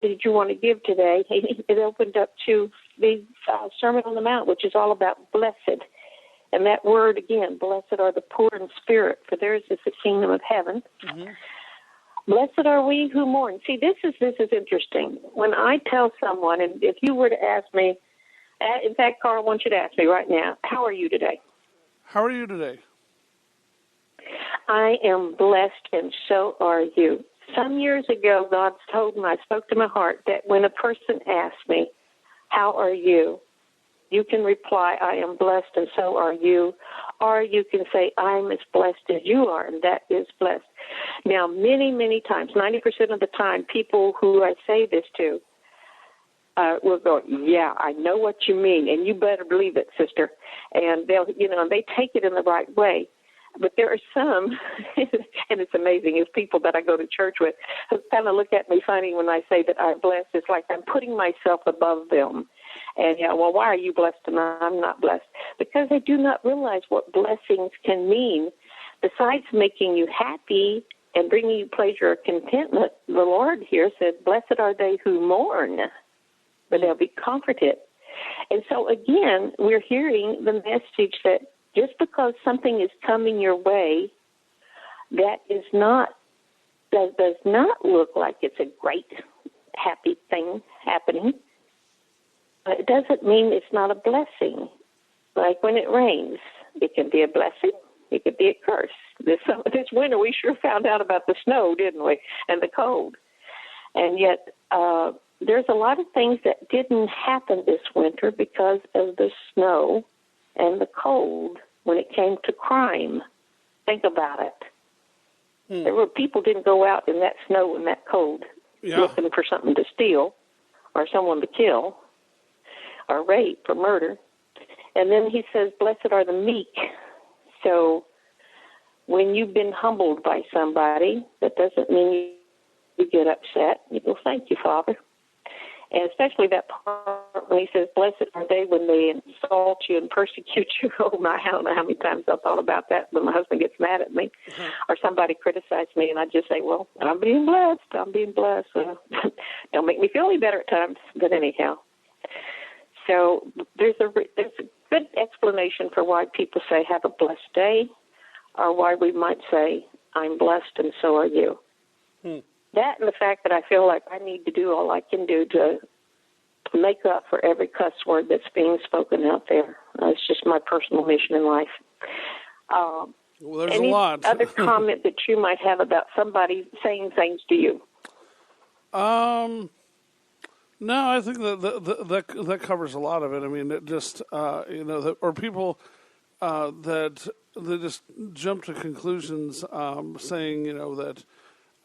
did you want to give today? It opened up to the Sermon on the Mount, which is all about blessed. And that word, again, blessed are the poor in spirit, for theirs is the kingdom of heaven. Mm-hmm. Blessed are we who mourn. See, this is interesting. When I tell someone, and if you were to ask me, in fact, Carl, I want you to ask me right now, how are you today? How are you today? I am blessed, and so are you. Some years ago, God told me, I spoke to my heart, that when a person asks me, how are you? You can reply, I am blessed, and so are you. Or you can say, I'm as blessed as you are, and that is blessed. Now, many, many times, 90% of the time, people who I say this to will go, yeah, I know what you mean, and you better believe it, sister. And they'll, and they take it in the right way. But there are some, and it's amazing, is people that I go to church with who kind of look at me funny when I say that I'm blessed. It's like I'm putting myself above them. And, well, why are you blessed and I'm not blessed? Because they do not realize what blessings can mean. Besides making you happy and bringing you pleasure or contentment, the Lord here said, blessed are they who mourn, but they'll be comforted. And so, again, we're hearing the message that just because something is coming your way, that does not look like it's a great, happy thing happening. But it doesn't mean it's not a blessing. Like when it rains, it can be a blessing. It could be a curse. This winter, we sure found out about the snow, didn't we, and the cold. And yet there's a lot of things that didn't happen this winter because of the snow and the cold when it came to crime. Think about it. There were people didn't go out in that snow and that cold looking for something to steal or someone to kill or rape or murder. And then he says, blessed are the meek. So when you've been humbled by somebody, that doesn't mean you get upset. You go, thank you, Father. And especially that part when he says, blessed are they when they insult you and persecute you. Oh, my, I don't know how many times I've thought about that when my husband gets mad at me or somebody criticizes me, and I just say, well, I'm being blessed. I'm being blessed. Don't make me feel any better at times, but anyhow. So there's a good explanation for why people say have a blessed day, or why we might say I'm blessed and so are you. That and the fact that I feel like I need to do all I can do to make up for every cuss word that's being spoken out there. It's just my personal mission in life. Well, there's any a lot. other comment that you might have about somebody saying things to you? No, I think that covers a lot of it. I mean, it just or people that they just jump to conclusions, saying that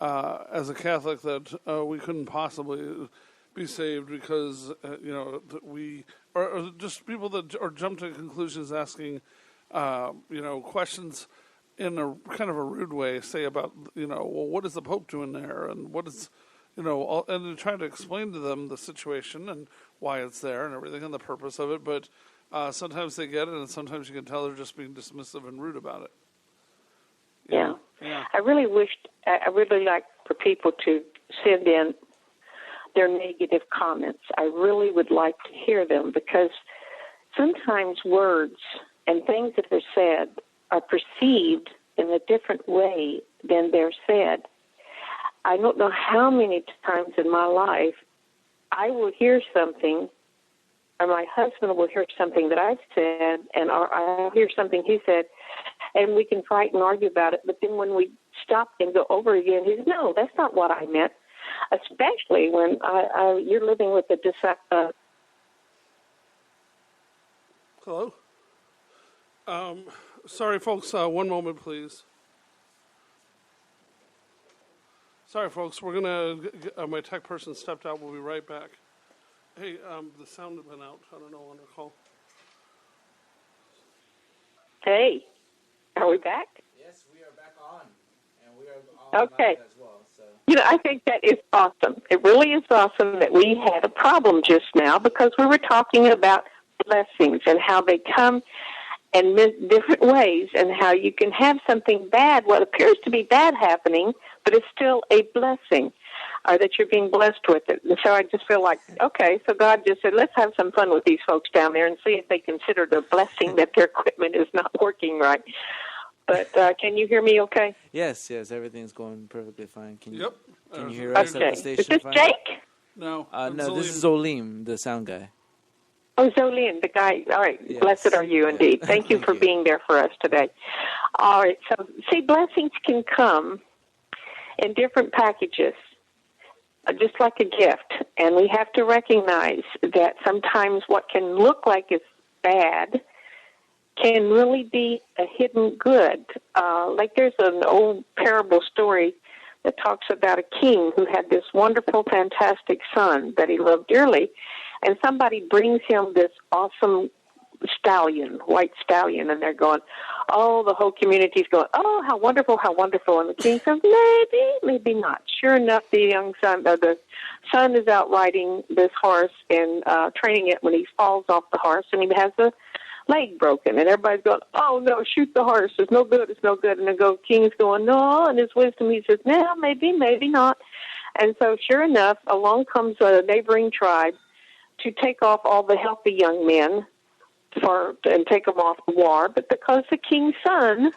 as a Catholic that we couldn't possibly be saved because that we or just people that or jump to conclusions asking questions in a kind of a rude way, say about well, what is the Pope doing there, and what is and trying to explain to them the situation and why it's there and everything and the purpose of it. But sometimes they get it, and sometimes you can tell they're just being dismissive and rude about it. Yeah. I really like for people to send in their negative comments. I really would like to hear them, because sometimes words and things that are said are perceived in a different way than they're said. I don't know how many times in my life I will hear something, or my husband will hear something that I've said, and I'll hear something he said, and we can fight and argue about it. But then when we stop and go over again, he says, no, that's not what I meant. Especially when you're living with a Hello? Sorry, folks. One moment, please. Sorry, folks. We're going to... my tech person stepped out. We'll be right back. Hey, the sound had been out. I don't know on the call. Hey, are we back? Yes, we are back on. And we are on okay. As well. So. I think that is awesome. It really is awesome that we had a problem just now, because we were talking about blessings and how they come in different ways, and how you can have something bad, what appears to be bad happening, but it's still a blessing. or that you're being blessed with it. And so I just feel like, okay, so God just said, let's have some fun with these folks down there and see if they consider the blessing that their equipment is not working right. But can you hear me okay? Yes, everything's going perfectly fine. Can you, Yep. Can you hear us at the station Is this fine? Jake? No. No, this is Olim, the sound guy. Oh, Zolin, the guy. All right. Yes. Blessed are you indeed. Thank you for being there for us today. All right. So, see, blessings can come in different packages, just like a gift. And we have to recognize that sometimes what can look like is bad can really be a hidden good. Like there's an old parable story that talks about a king who had this wonderful, fantastic son that he loved dearly, and somebody brings him this awesome stallion, white stallion, and they're going, oh, the whole community's going, oh, how wonderful, and the king says, maybe not. Sure enough, the son is out riding this horse and training it when he falls off the horse, and he has a leg broken, and everybody's going, oh, no, shoot the horse, it's no good, and the king's going, no, and his wisdom, he says, no, maybe not. And so sure enough, along comes a neighboring tribe to take off all the healthy young men and take them off the war, but because the king's son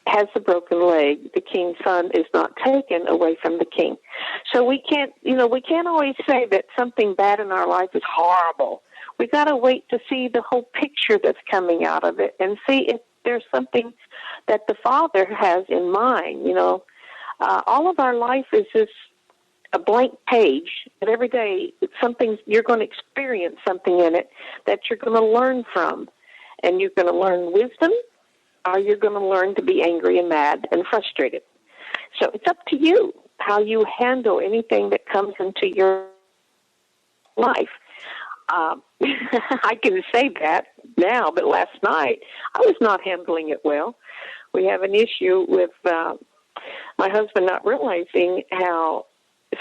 has a broken leg, the king's son is not taken away from the king. So we can't always say that something bad in our life is horrible. We got to wait to see the whole picture that's coming out of it and see if there's something that the Father has in mind. All of our life is just a blank page, and every day you're going to experience something in it that you're going to learn from, and you're going to learn wisdom, or you're going to learn to be angry and mad and frustrated. So it's up to you how you handle anything that comes into your life. I can say that now, but last night I was not handling it well. We have an issue with my husband not realizing how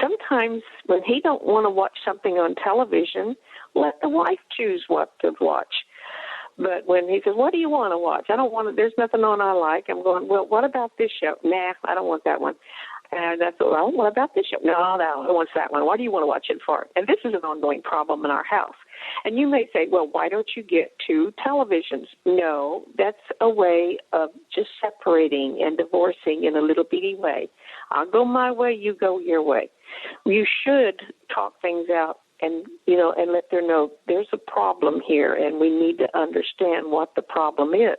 sometimes when he don't want to watch something on television, let the wife choose what to watch. But when he says, what do you want to watch? I don't want to, there's nothing on I like. I'm going, well, what about this show? Nah, I don't want that one. And that's, well, what about this show? No, I want that one. Why do you want to watch it for? And this is an ongoing problem in our house. And you may say, well, why don't you get two televisions? No, that's a way of just separating and divorcing in a little bitty way. I'll go my way, you go your way. You should talk things out and let them know there's a problem here and we need to understand what the problem is.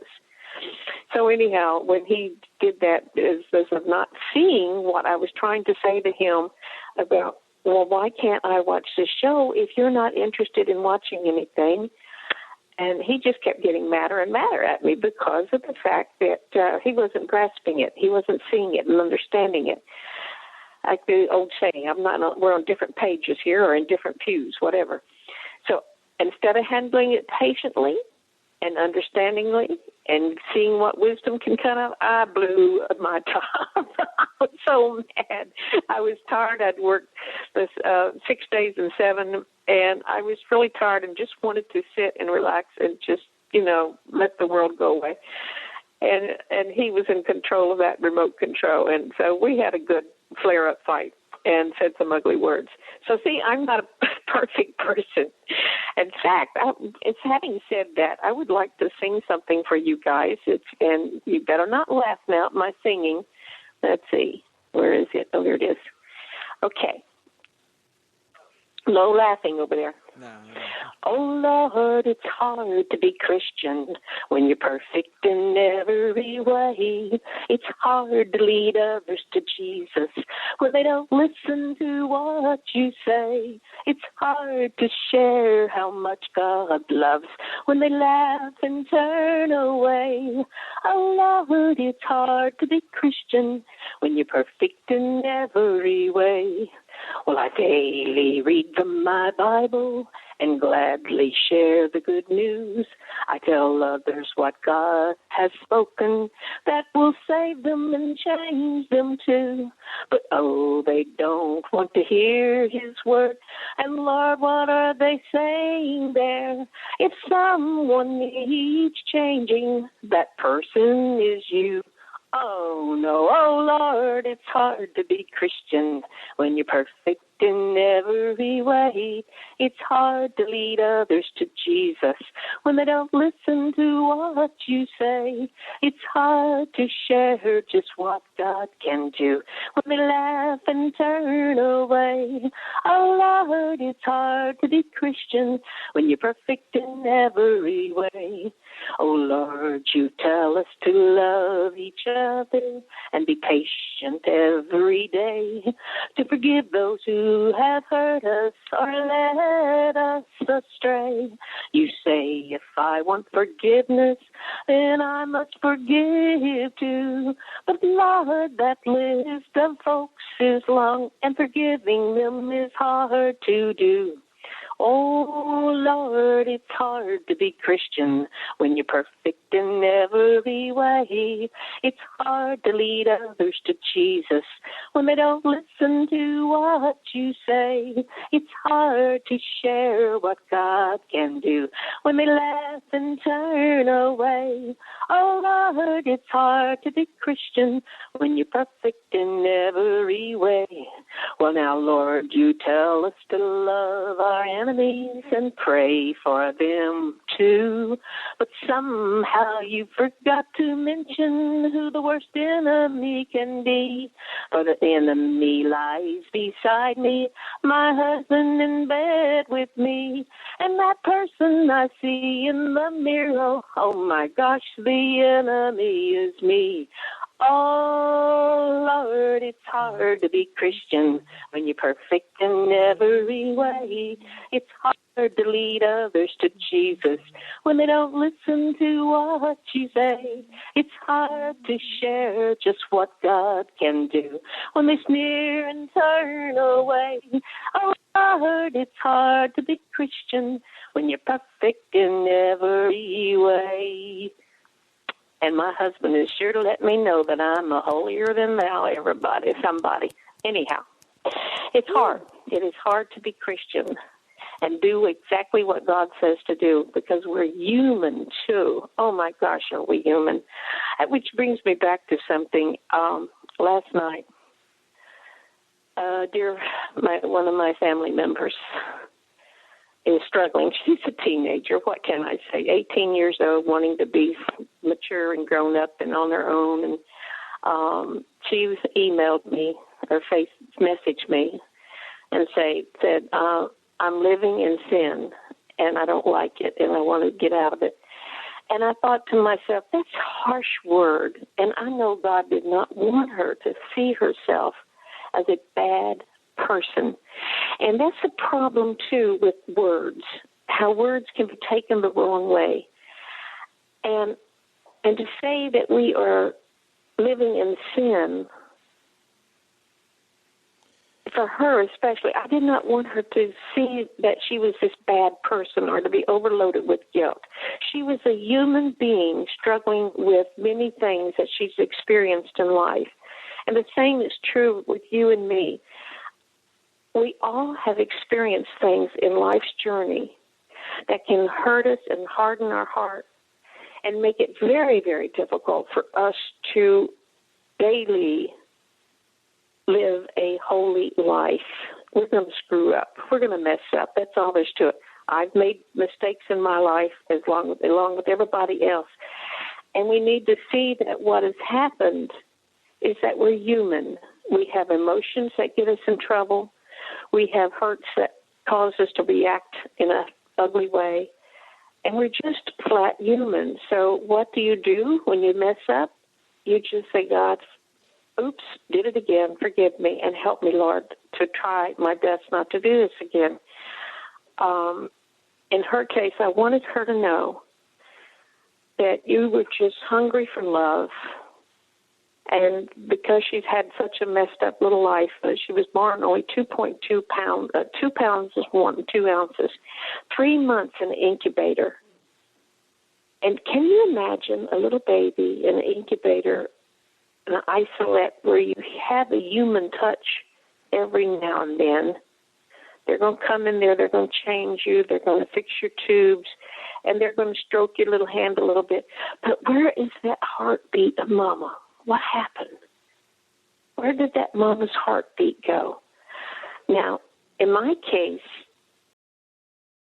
So anyhow, when he did that, as of not seeing what I was trying to say to him about, well, why can't I watch this show if you're not interested in watching anything? And he just kept getting madder and madder at me because of the fact that he wasn't grasping it. He wasn't seeing it and understanding it. Like the old saying, we're on different pages here or in different pews, whatever. So instead of handling it patiently and understandingly and seeing what wisdom can come out, I blew my top. I was so mad. I was tired. I'd worked this 6 days and 7, and I was really tired and just wanted to sit and relax and just, let the world go away. And he was in control of that remote control, and so we had a good flare-up fight and said some ugly words. So, see, I'm not a perfect person. In fact, having said that, I would like to sing something for you guys, and you better not laugh now at my singing. Let's see. Where is it? Oh, here it is. Okay. No laughing over there. No. Oh, Lord, it's hard to be Christian when you're perfect in every way. It's hard to lead others to Jesus when they don't listen to what you say. It's hard to share how much God loves when they laugh and turn away. Oh, Lord, it's hard to be Christian when you're perfect in every way. Well, I daily read from my Bible and gladly share the good news. I tell others what God has spoken that will save them and change them too. But oh, they don't want to hear His word. And Lord, what are they saying there? If someone needs changing, that person is you. Oh, no, oh, Lord, it's hard to be Christian when you're perfect in every way. It's hard to lead others to Jesus when they don't listen to what you say. It's hard to share just what God can do when they laugh and turn away. Oh Lord, it's hard to be Christian when you're perfect in every way. Oh Lord, you tell us to love each other and be patient every day, to forgive those who have hurt us or led us astray. You say, if I want forgiveness, then I must forgive too. But Lord, that list of folks is long, and forgiving them is hard to do. Oh, Lord, it's hard to be Christian when you're perfect in every way. It's hard to lead others to Jesus when they don't listen to what you say. It's hard to share what God can do when they laugh and turn away. Oh, Lord, it's hard to be Christian when you're perfect in every way. Well, now, Lord, you tell us to love our enemies and pray for them too. But somehow you forgot to mention who the worst enemy can be. For the enemy lies beside me, my husband in bed with me, and that person I see in the mirror, oh my gosh, the enemy is me. Oh, Lord, it's hard to be Christian when you're perfect in every way. It's hard to lead others to Jesus when they don't listen to what you say. It's hard to share just what God can do when they sneer and turn away. Oh, Lord, it's hard to be Christian when you're perfect in every way. And my husband is sure to let me know that I'm a holier than thou, somebody. Anyhow, it's hard. It is hard to be Christian and do exactly what God says to do, because we're human too. Oh my gosh, are we human? Which brings me back to something. Last night, one of my family members is struggling. She's a teenager. What can I say? 18 years old, wanting to be mature and grown up and on her own. And she emailed me or messaged me and said, I'm living in sin and I don't like it and I want to get out of it. And I thought to myself, that's a harsh word. And I know God did not want her to see herself as a bad person. And that's the problem, too, with words, how words can be taken the wrong way. And to say that we are living in sin, for her especially, I did not want her to see that she was this bad person or to be overloaded with guilt. She was a human being struggling with many things that she's experienced in life. And the same is true with you and me. We all have experienced things in life's journey that can hurt us and harden our heart and make it very, very difficult for us to daily live a holy life. We're going to screw up. We're going to mess up. That's all there's to it. I've made mistakes in my life along with everybody else. And we need to see that what has happened is that we're human. We have emotions that get us in trouble. We have hurts that cause us to react in an ugly way. And we're just flat human. So what do you do when you mess up? You just say, God, oops, did it again. Forgive me and help me, Lord, to try my best not to do this again. In her case, I wanted her to know that you were just hungry for love. And because she's had such a messed up little life, she was born only 2.2 pounds, 2 pounds is 2 ounces, 3 months in the incubator. And can you imagine a little baby in an incubator, an isolette where you have a human touch every now and then? They're going to come in there, they're going to change you, they're going to fix your tubes, and they're going to stroke your little hand a little bit. But where is that heartbeat of Mama? What happened? Where did that mama's heartbeat go? Now, In my case,